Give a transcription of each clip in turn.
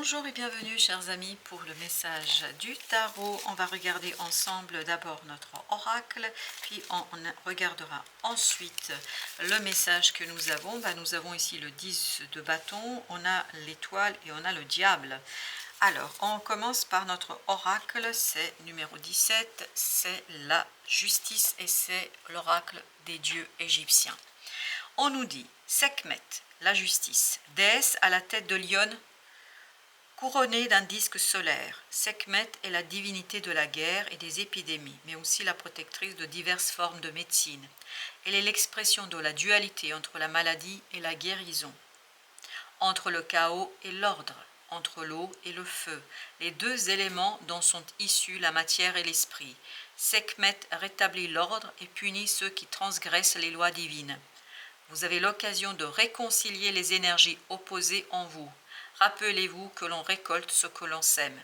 Bonjour et bienvenue chers amis pour le message du tarot. On va regarder ensemble d'abord notre oracle, puis on regardera ensuite le message que nous avons. Nous avons ici le 10 de bâton, on a l'étoile et on a le diable. Alors, on commence par notre oracle, c'est numéro 17, c'est la justice et c'est l'oracle des dieux égyptiens. On nous dit Sekhmet, la justice, déesse à la tête de lion, couronnée d'un disque solaire. Sekhmet est la divinité de la guerre et des épidémies, mais aussi la protectrice de diverses formes de médecine. Elle est l'expression de la dualité entre la maladie et la guérison, entre le chaos et l'ordre, entre l'eau et le feu, les deux éléments dont sont issus la matière et l'esprit. Sekhmet rétablit l'ordre et punit ceux qui transgressent les lois divines. Vous avez l'occasion de réconcilier les énergies opposées en vous. Rappelez-vous que l'on récolte ce que l'on sème.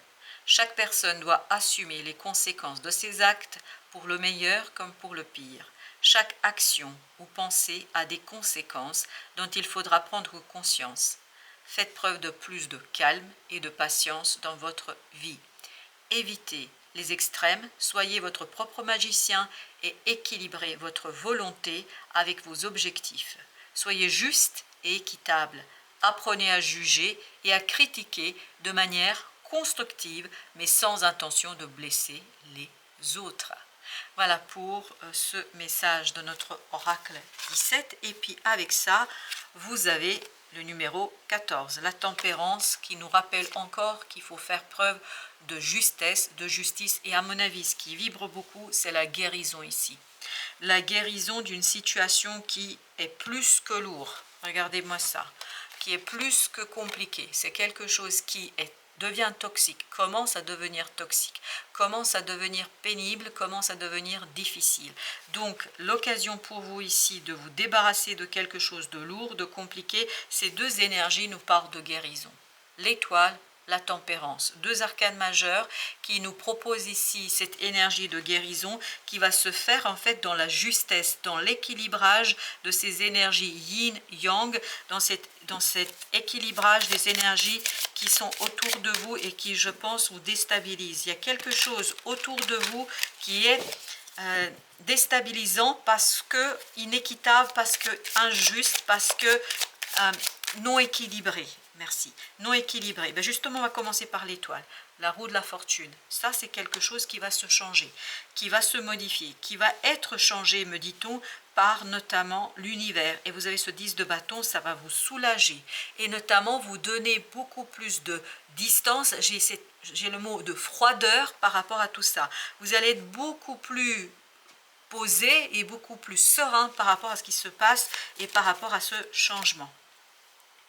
Chaque personne doit assumer les conséquences de ses actes, pour le meilleur comme pour le pire. Chaque action ou pensée a des conséquences dont il faudra prendre conscience. Faites preuve de plus de calme et de patience dans votre vie. Évitez les extrêmes, soyez votre propre magicien et équilibrez votre volonté avec vos objectifs. Soyez juste et équitable. Apprenez à juger et à critiquer de manière constructive, mais sans intention de blesser les autres. Voilà pour ce message de notre oracle 17. Et puis avec ça, vous avez le numéro 14, la tempérance, qui nous rappelle encore qu'il faut faire preuve de justesse, de justice. Et à mon avis, ce qui vibre beaucoup, c'est la guérison ici. La guérison d'une situation qui est plus que lourde. Regardez-moi ça. Qui est plus que compliqué. C'est quelque chose qui devient toxique, commence à devenir toxique, commence à devenir pénible, commence à devenir difficile. Donc l'occasion pour vous ici de vous débarrasser de quelque chose de lourd, de compliqué, ces deux énergies nous parlent de guérison. L'étoile, la tempérance, deux arcanes majeurs qui nous proposent ici cette énergie de guérison qui va se faire en fait dans la justesse, dans l'équilibrage de ces énergies yin-yang, dans cet équilibrage des énergies qui sont autour de vous et qui, je pense, vous déstabilisent. Il y a quelque chose autour de vous qui est déstabilisant parce que inéquitable, parce que injuste, parce que non équilibré. Merci. Non équilibré. Justement, on va commencer par l'étoile. La roue de la fortune. Ça, c'est quelque chose qui va se changer, qui va se modifier, qui va être changé, me dit-on, par notamment l'univers. Et vous avez ce 10 de bâton, ça va vous soulager. Et notamment, vous donner beaucoup plus de distance. J'ai le mot de froideur par rapport à tout ça. Vous allez être beaucoup plus posé et beaucoup plus serein par rapport à ce qui se passe et par rapport à ce changement.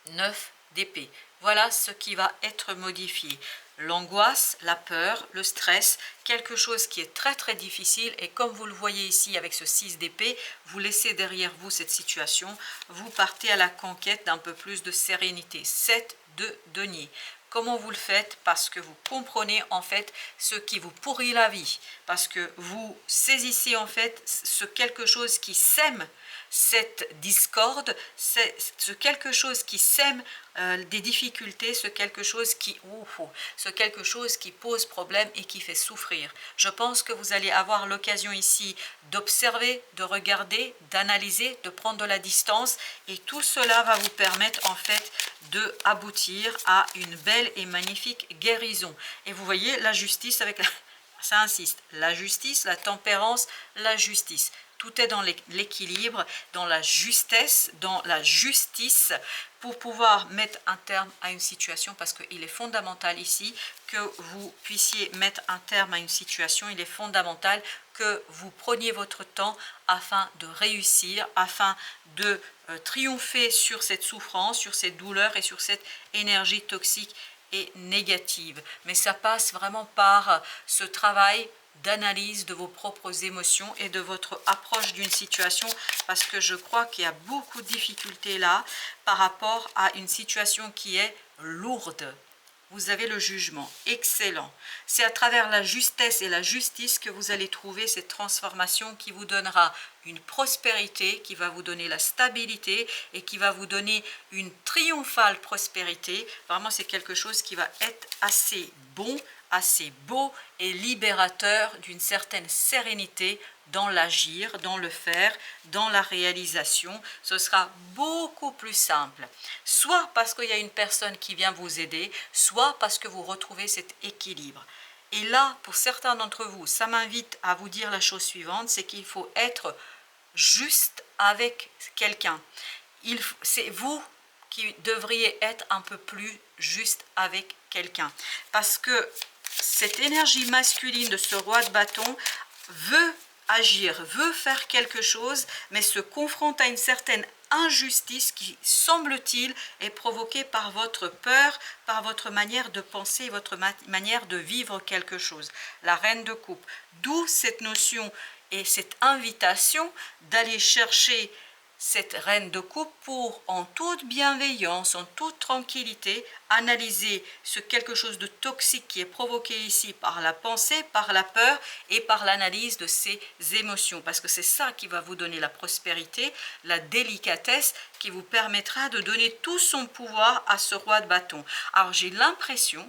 9 d'épée. Voilà ce qui va être modifié. L'angoisse, la peur, le stress, quelque chose qui est très très difficile, et comme vous le voyez ici avec ce 6 d'épée, vous laissez derrière vous cette situation, vous partez à la conquête d'un peu plus de sérénité. 7 de denier. Comment vous le faites? Parce que vous comprenez en fait ce qui vous pourrit la vie, parce que vous saisissez en fait ce quelque chose qui sème cette discorde, c'est ce quelque chose qui sème des difficultés, ce quelque chose qui pose problème et qui fait souffrir. Je pense que vous allez avoir l'occasion ici d'observer, de regarder, d'analyser, de prendre de la distance, et tout cela va vous permettre en fait de aboutir à une belle et magnifique guérison. Et vous voyez la justice avec ça insiste, la justice, la tempérance, la justice. Tout est dans l'équilibre, dans la justesse, dans la justice, pour pouvoir mettre un terme à une situation, parce qu'il est fondamental ici que vous puissiez mettre un terme à une situation. Il est fondamental que vous preniez votre temps afin de réussir, afin de triompher sur cette souffrance, sur cette douleur et sur cette énergie toxique et négative. Mais ça passe vraiment par ce travail d'analyse de vos propres émotions et de votre approche d'une situation, parce que je crois qu'il y a beaucoup de difficultés là par rapport à une situation qui est lourde. vous avez le jugement. Excellent. C'est à travers la justesse et la justice que vous allez trouver cette transformation qui vous donnera une prospérité, qui va vous donner la stabilité et qui va vous donner une triomphale prospérité. Vraiment, c'est quelque chose qui va être assez bon, assez beau et libérateur d'une certaine sérénité dans l'agir, dans le faire, dans la réalisation. Ce sera beaucoup plus simple, soit parce qu'il y a une personne qui vient vous aider, soit parce que vous retrouvez cet équilibre. Et là, pour certains d'entre vous, ça m'invite à vous dire la chose suivante, c'est qu'il faut être juste avec quelqu'un. C'est vous qui devriez être un peu plus juste avec quelqu'un. Parce que cette énergie masculine de ce roi de bâton veut agir, veut faire quelque chose, mais se confronte à une certaine injustice qui, semble-t-il, est provoquée par votre peur, par votre manière de penser, votre manière de vivre quelque chose. La reine de coupe. D'où cette notion et cette invitation d'aller chercher cette reine de coupe pour, en toute bienveillance, en toute tranquillité, analyser ce quelque chose de toxique qui est provoqué ici par la pensée, par la peur et par l'analyse de ces émotions. Parce que c'est ça qui va vous donner la prospérité, la délicatesse qui vous permettra de donner tout son pouvoir à ce roi de bâton. Alors j'ai l'impression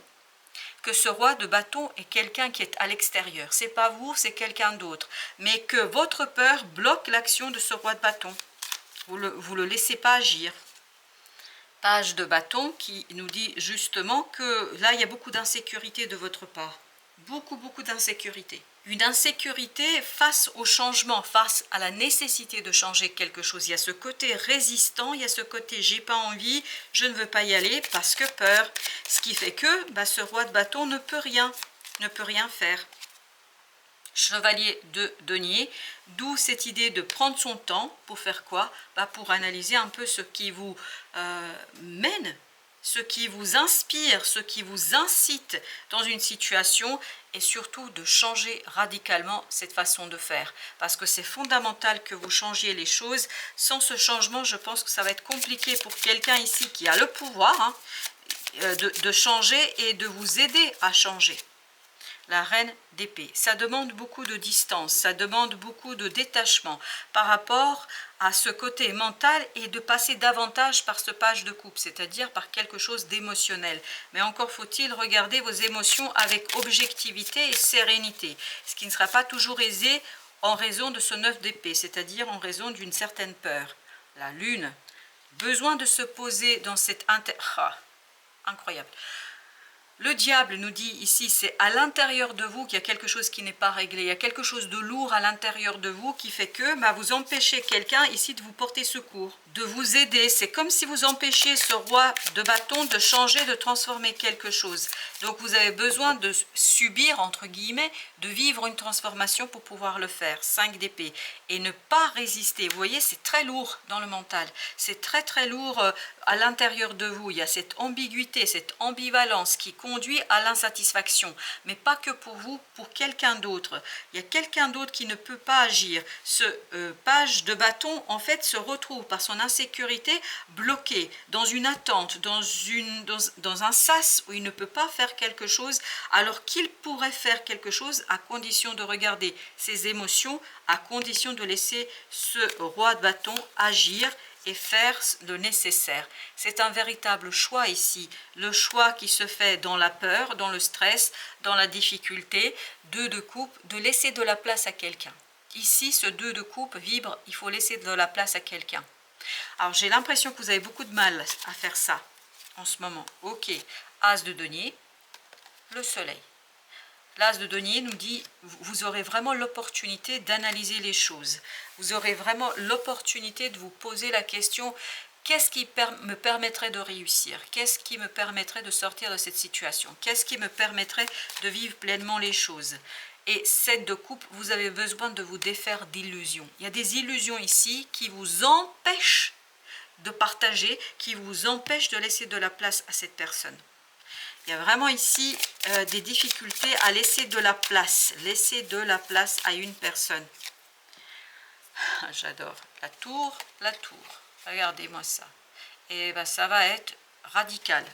que ce roi de bâton est quelqu'un qui est à l'extérieur. C'est pas vous, c'est quelqu'un d'autre. Mais que votre peur bloque l'action de ce roi de bâton. Vous le laissez pas agir. Page de bâton qui nous dit justement que là, il y a beaucoup d'insécurité de votre part. Beaucoup d'insécurité. Une insécurité face au changement, face à la nécessité de changer quelque chose. Il y a ce côté résistant, il y a ce côté j'ai pas envie, je ne veux pas y aller parce que peur. Ce qui fait que ce roi de bâton ne peut rien faire. Chevalier de denier, d'où cette idée de prendre son temps pour faire quoi? Pour analyser un peu ce qui vous mène, ce qui vous inspire, ce qui vous incite dans une situation et surtout de changer radicalement cette façon de faire. Parce que c'est fondamental que vous changiez les choses. Sans ce changement, je pense que ça va être compliqué pour quelqu'un ici qui a le pouvoir de changer et de vous aider à changer. La reine d'épée, ça demande beaucoup de distance, ça demande beaucoup de détachement par rapport à ce côté mental et de passer davantage par ce page de coupe, c'est-à-dire par quelque chose d'émotionnel. Mais encore faut-il regarder vos émotions avec objectivité et sérénité, ce qui ne sera pas toujours aisé en raison de ce 9 d'épée, c'est-à-dire en raison d'une certaine peur. La lune, besoin de se poser dans cette incroyable. Le diable nous dit ici, c'est à l'intérieur de vous qu'il y a quelque chose qui n'est pas réglé. Il y a quelque chose de lourd à l'intérieur de vous qui fait que vous empêchez quelqu'un ici de vous porter secours, de vous aider. C'est comme si vous empêchiez ce roi de bâton de changer, de transformer quelque chose. Donc vous avez besoin de subir, entre guillemets, de vivre une transformation pour pouvoir le faire. 5 d'épée. Et ne pas résister. Vous voyez, c'est très lourd dans le mental. C'est très lourd à l'intérieur de vous. Il y a cette ambiguïté, cette ambivalence qui conduit à l'insatisfaction, mais pas que pour vous, pour quelqu'un d'autre. Il y a quelqu'un d'autre qui ne peut pas agir. Ce page de bâton, en fait, se retrouve par son insécurité bloqué dans une attente, dans un sas où il ne peut pas faire quelque chose, alors qu'il pourrait faire quelque chose à condition de regarder ses émotions, à condition de laisser ce roi de bâton agir et faire le nécessaire. C'est un véritable choix ici, le choix qui se fait dans la peur, dans le stress, dans la difficulté. 2 de coupe, de laisser de la place à quelqu'un. Ici, ce 2 de coupe vibre, il faut laisser de la place à quelqu'un. Alors, j'ai l'impression que vous avez beaucoup de mal à faire ça en ce moment. Ok, As de denier, le soleil. L'As de denier nous dit, vous aurez vraiment l'opportunité d'analyser les choses. Vous aurez vraiment l'opportunité de vous poser la question, qu'est-ce qui me permettrait de réussir? Qu'est-ce qui me permettrait de sortir de cette situation? Qu'est-ce qui me permettrait de vivre pleinement les choses? Et 7 de coupe, vous avez besoin de vous défaire d'illusions. Il y a des illusions ici qui vous empêchent de partager, qui vous empêchent de laisser de la place à cette personne. Il y a vraiment ici des difficultés à laisser de la place à une personne. J'adore. La tour. Regardez-moi ça. Et ça va être radical.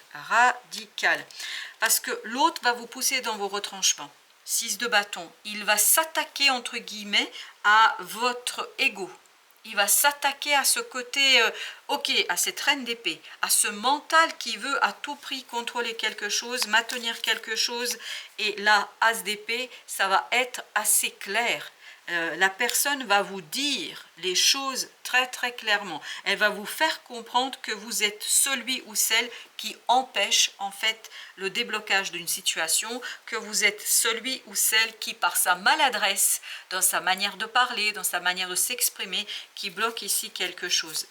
parce que l'autre va vous pousser dans vos retranchements. 6 de bâton, il va s'attaquer entre guillemets à votre ego. Il va s'attaquer à ce côté, ok, à cette reine d'épée, à ce mental qui veut à tout prix contrôler quelque chose, maintenir quelque chose. Et là, as d'épée, ça va être assez clair. La personne va vous dire les choses très très clairement. Elle va vous faire comprendre que vous êtes celui ou celle qui empêche en fait le déblocage d'une situation, que vous êtes celui ou celle qui par sa maladresse, dans sa manière de parler, dans sa manière de s'exprimer, qui bloque ici quelque chose.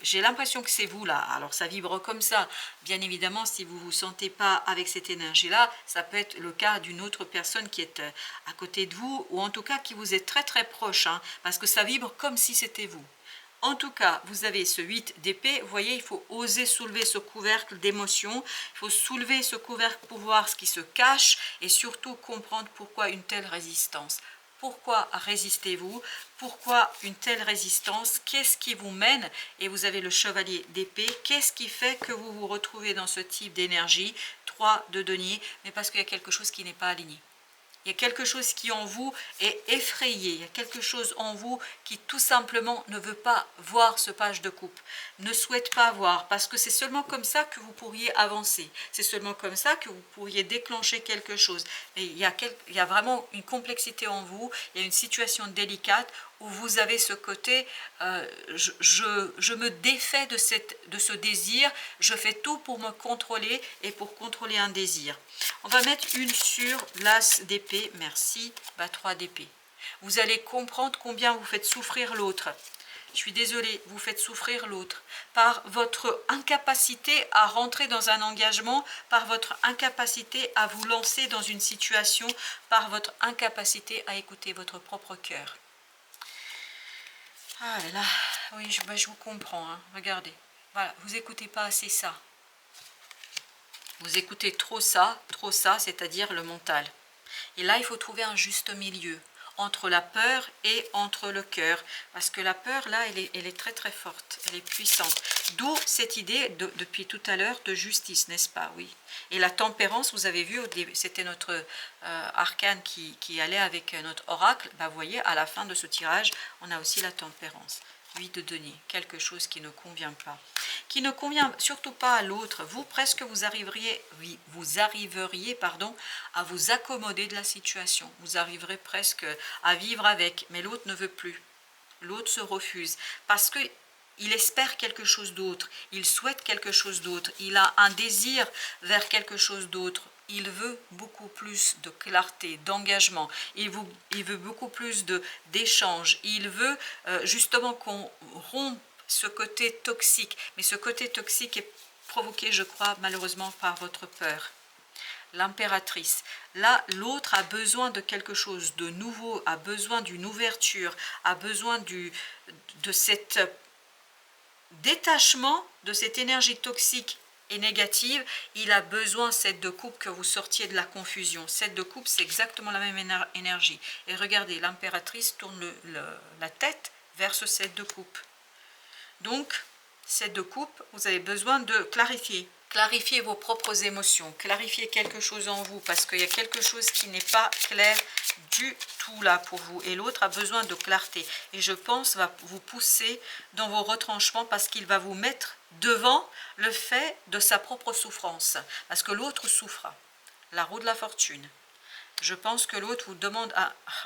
J'ai l'impression que c'est vous là, alors ça vibre comme ça. Bien évidemment, si vous ne vous sentez pas avec cette énergie-là, ça peut être le cas d'une autre personne qui est à côté de vous, ou en tout cas qui vous est très très proche, hein, parce que ça vibre comme si c'était vous. En tout cas, vous avez ce 8 d'épée, vous voyez, il faut oser soulever ce couvercle d'émotion, il faut soulever ce couvercle pour voir ce qui se cache, et surtout comprendre pourquoi une telle résistance. Pourquoi résistez-vous? Pourquoi une telle résistance? Qu'est-ce qui vous mène? Et vous avez le chevalier d'épée. Qu'est-ce qui fait que vous vous retrouvez dans ce type d'énergie? 3 de denier, mais parce qu'il y a quelque chose qui n'est pas aligné. Il y a quelque chose qui en vous est effrayé, il y a quelque chose en vous qui tout simplement ne veut pas voir ce page de coupe, ne souhaite pas voir, parce que c'est seulement comme ça que vous pourriez avancer, c'est seulement comme ça que vous pourriez déclencher quelque chose. Mais il y a vraiment une complexité en vous, il y a une situation délicate où vous avez ce côté, je me défais de ce désir, je fais tout pour me contrôler et pour contrôler un désir. On va mettre une sur l'as d'épée, merci, 3 d'épée. Vous allez comprendre combien vous faites souffrir l'autre. Je suis désolée, vous faites souffrir l'autre par votre incapacité à rentrer dans un engagement, par votre incapacité à vous lancer dans une situation, par votre incapacité à écouter votre propre cœur. Ah là là, oui, je vous comprends, hein. Regardez, voilà, vous n'écoutez pas assez ça. Vous écoutez trop ça, c'est-à-dire le mental. Et là, il faut trouver un juste milieu entre la peur et entre le cœur. Parce que la peur, là, elle est très très forte, elle est puissante. D'où cette idée, depuis tout à l'heure, de justice, n'est-ce pas? Oui. Et la tempérance, vous avez vu, c'était notre arcane qui allait avec notre oracle. Bah, vous voyez, à la fin de ce tirage, on a aussi la tempérance. 8 de denier, quelque chose qui ne convient pas. Qui ne convient surtout pas à l'autre. Vous, presque, vous arriveriez à vous accommoder de la situation. Vous arriverez presque à vivre avec, mais l'autre ne veut plus. L'autre se refuse parce que il espère quelque chose d'autre, il souhaite quelque chose d'autre, il a un désir vers quelque chose d'autre. Il veut beaucoup plus de clarté, d'engagement, il veut beaucoup plus d'échange, il veut justement qu'on rompe ce côté toxique. Mais ce côté toxique est provoqué, je crois, malheureusement par votre peur. L'impératrice. Là, l'autre a besoin de quelque chose de nouveau, a besoin d'une ouverture, a besoin de cet détachement de cette énergie toxique et négative. Il a besoin, 7 de coupe, que vous sortiez de la confusion. 7 de coupe, c'est exactement la même énergie. Et regardez, l'impératrice tourne la tête vers ce 7 de coupe. Donc, 7 de coupe, vous avez besoin de clarifier. Clarifiez vos propres émotions, clarifiez quelque chose en vous, parce qu'il y a quelque chose qui n'est pas clair du tout là pour vous. Et l'autre a besoin de clarté. Et je pense va vous pousser dans vos retranchements parce qu'il va vous mettre devant le fait de sa propre souffrance. Parce que l'autre souffre. La roue de la fortune. Je pense que l'autre vous demande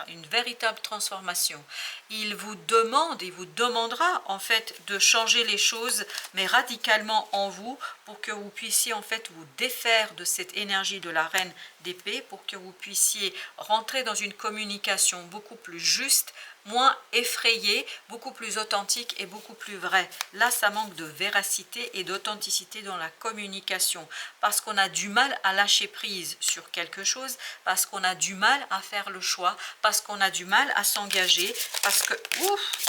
une véritable transformation. Il vous demande, il vous demandera en fait de changer les choses, mais radicalement en vous, pour que vous puissiez en fait vous défaire de cette énergie de la reine d'épée, pour que vous puissiez rentrer dans une communication beaucoup plus juste, moins effrayé, beaucoup plus authentique et beaucoup plus vrai. Là, ça manque de véracité et d'authenticité dans la communication, parce qu'on a du mal à lâcher prise sur quelque chose, parce qu'on a du mal à faire le choix, parce qu'on a du mal à s'engager, parce que,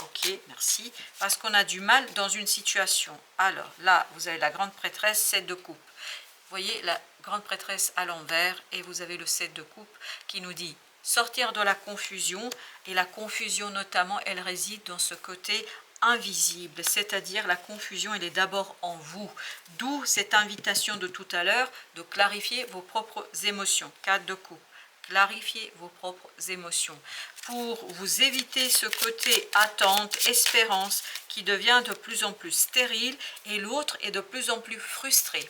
ok, merci, parce qu'on a du mal dans une situation. Alors, là, vous avez la grande prêtresse, 7 de coupe. Vous voyez la grande prêtresse à l'envers, et vous avez le 7 de coupe qui nous dit sortir de la confusion, et la confusion notamment, elle réside dans ce côté invisible, c'est-à-dire la confusion, elle est d'abord en vous. D'où cette invitation de tout à l'heure de clarifier vos propres émotions. 4 de coupe. Clarifiez vos propres émotions pour vous éviter ce côté attente, espérance qui devient de plus en plus stérile et l'autre est de plus en plus frustré.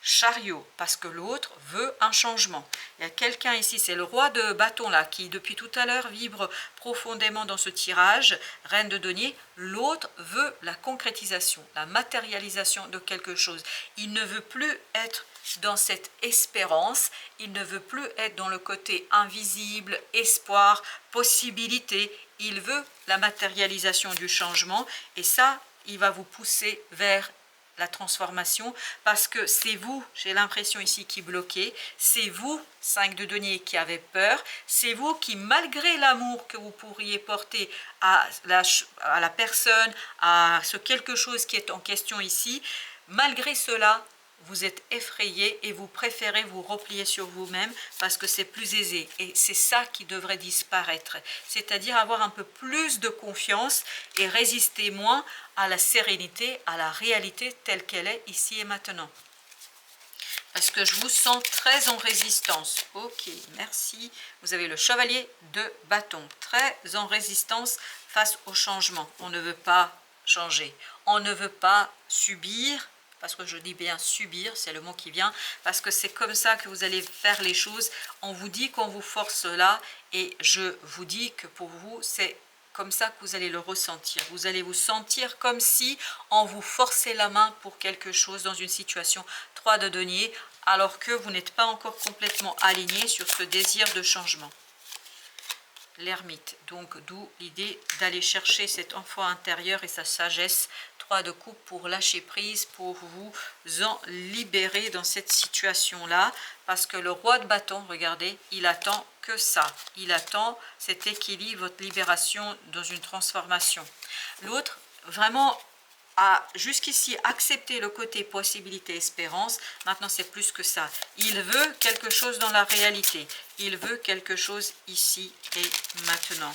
Chariot, parce que l'autre veut un changement. Il y a quelqu'un ici, c'est le roi de bâton là, qui depuis tout à l'heure vibre profondément dans ce tirage, reine de denier. L'autre veut la concrétisation, la matérialisation de quelque chose. Il ne veut plus être dans cette espérance, il ne veut plus être dans le côté invisible, espoir, possibilité. Il veut la matérialisation du changement et ça, il va vous pousser vers la transformation, parce que c'est vous, j'ai l'impression ici, qui bloquez, c'est vous, 5 de denier, qui avez peur, c'est vous qui, malgré l'amour que vous pourriez porter à la personne, à ce quelque chose qui est en question ici, malgré cela, vous êtes effrayé et vous préférez vous replier sur vous-même parce que c'est plus aisé. Et c'est ça qui devrait disparaître. C'est-à-dire avoir un peu plus de confiance et résister moins à la sérénité, à la réalité telle qu'elle est ici et maintenant. Parce que je vous sens très en résistance. Ok, merci. Vous avez le chevalier de bâton. Très en résistance face au changement. On ne veut pas changer. On ne veut pas subir. Parce que je dis bien subir, c'est le mot qui vient, parce que c'est comme ça que vous allez faire les choses. On vous dit qu'on vous force là, et je vous dis que pour vous, c'est comme ça que vous allez le ressentir. Vous allez vous sentir comme si on vous forçait la main pour quelque chose dans une situation 3 de denier, alors que vous n'êtes pas encore complètement aligné sur ce désir de changement. L'ermite, donc d'où l'idée d'aller chercher cet enfant intérieur et sa sagesse. 3 de coupe pour lâcher prise, pour vous en libérer dans cette situation-là, parce que le roi de bâton, regardez, il attend que ça. Il attend cet équilibre, votre libération dans une transformation. L'autre, vraiment, a jusqu'ici accepté le côté possibilité, espérance. Maintenant, c'est plus que ça. Il veut quelque chose dans la réalité. Il veut quelque chose ici et maintenant.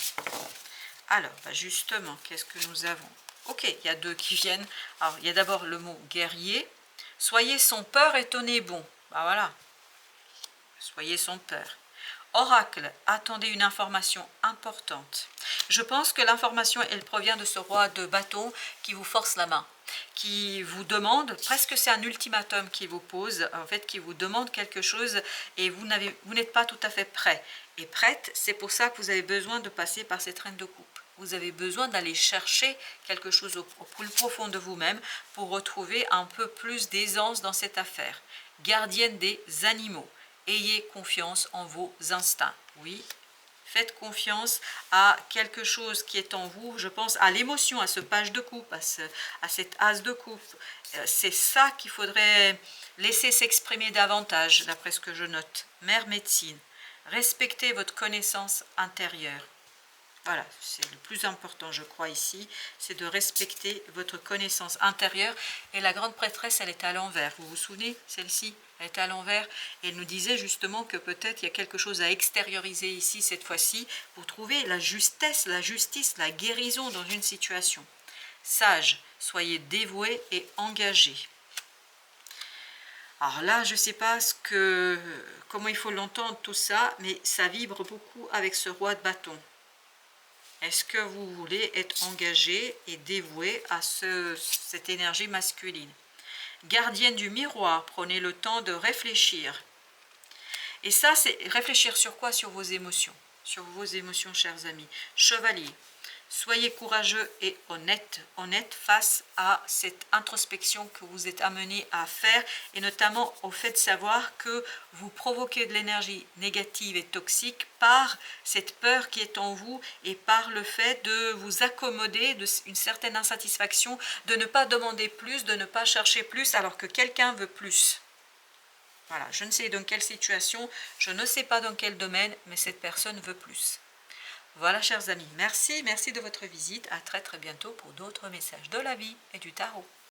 Alors, justement, qu'est-ce que nous avons? Ok, il y a 2 qui viennent. Alors, il y a d'abord le mot guerrier. Soyez sans peur et tenez bon. Voilà. Soyez sans peur. Oracle, attendez une information importante. Je pense que l'information, elle provient de ce roi de bâton qui vous force la main, qui vous demande, presque c'est un ultimatum qui vous pose, en fait, qui vous demande quelque chose et vous n'êtes pas tout à fait prêt. Et prête, c'est pour ça que vous avez besoin de passer par cette reine de coupe. Vous avez besoin d'aller chercher quelque chose au plus profond de vous-même pour retrouver un peu plus d'aisance dans cette affaire. Gardienne des animaux. Ayez confiance en vos instincts. Oui, faites confiance à quelque chose qui est en vous. Je pense à l'émotion, à ce page de coupe, à cette as de coupe. C'est ça qu'il faudrait laisser s'exprimer davantage, d'après ce que je note. Mère médecine, respectez votre connaissance intérieure. Voilà, c'est le plus important, je crois, ici, c'est de respecter votre connaissance intérieure. Et la grande prêtresse, elle était à l'envers. Vous vous souvenez, celle-ci, elle était à l'envers. Et elle nous disait justement que peut-être il y a quelque chose à extérioriser ici, cette fois-ci, pour trouver la justesse, la justice, la guérison dans une situation. Sage, soyez dévoués et engagés. Alors là, je ne sais pas comment il faut l'entendre tout ça, mais ça vibre beaucoup avec ce roi de bâton. Est-ce que vous voulez être engagé et dévoué à cette énergie masculine? Gardienne du miroir, prenez le temps de réfléchir. Et ça, c'est réfléchir sur quoi? Sur vos émotions. Sur vos émotions, chers amis. Chevalier, soyez courageux et honnête face à cette introspection que vous êtes amené à faire, et notamment au fait de savoir que vous provoquez de l'énergie négative et toxique par cette peur qui est en vous et par le fait de vous accommoder d'une certaine insatisfaction, de ne pas demander plus, de ne pas chercher plus alors que quelqu'un veut plus. Voilà, je ne sais dans quelle situation, je ne sais pas dans quel domaine, mais cette personne veut plus. Voilà, chers amis, merci de votre visite. À très bientôt pour d'autres messages de la vie et du tarot.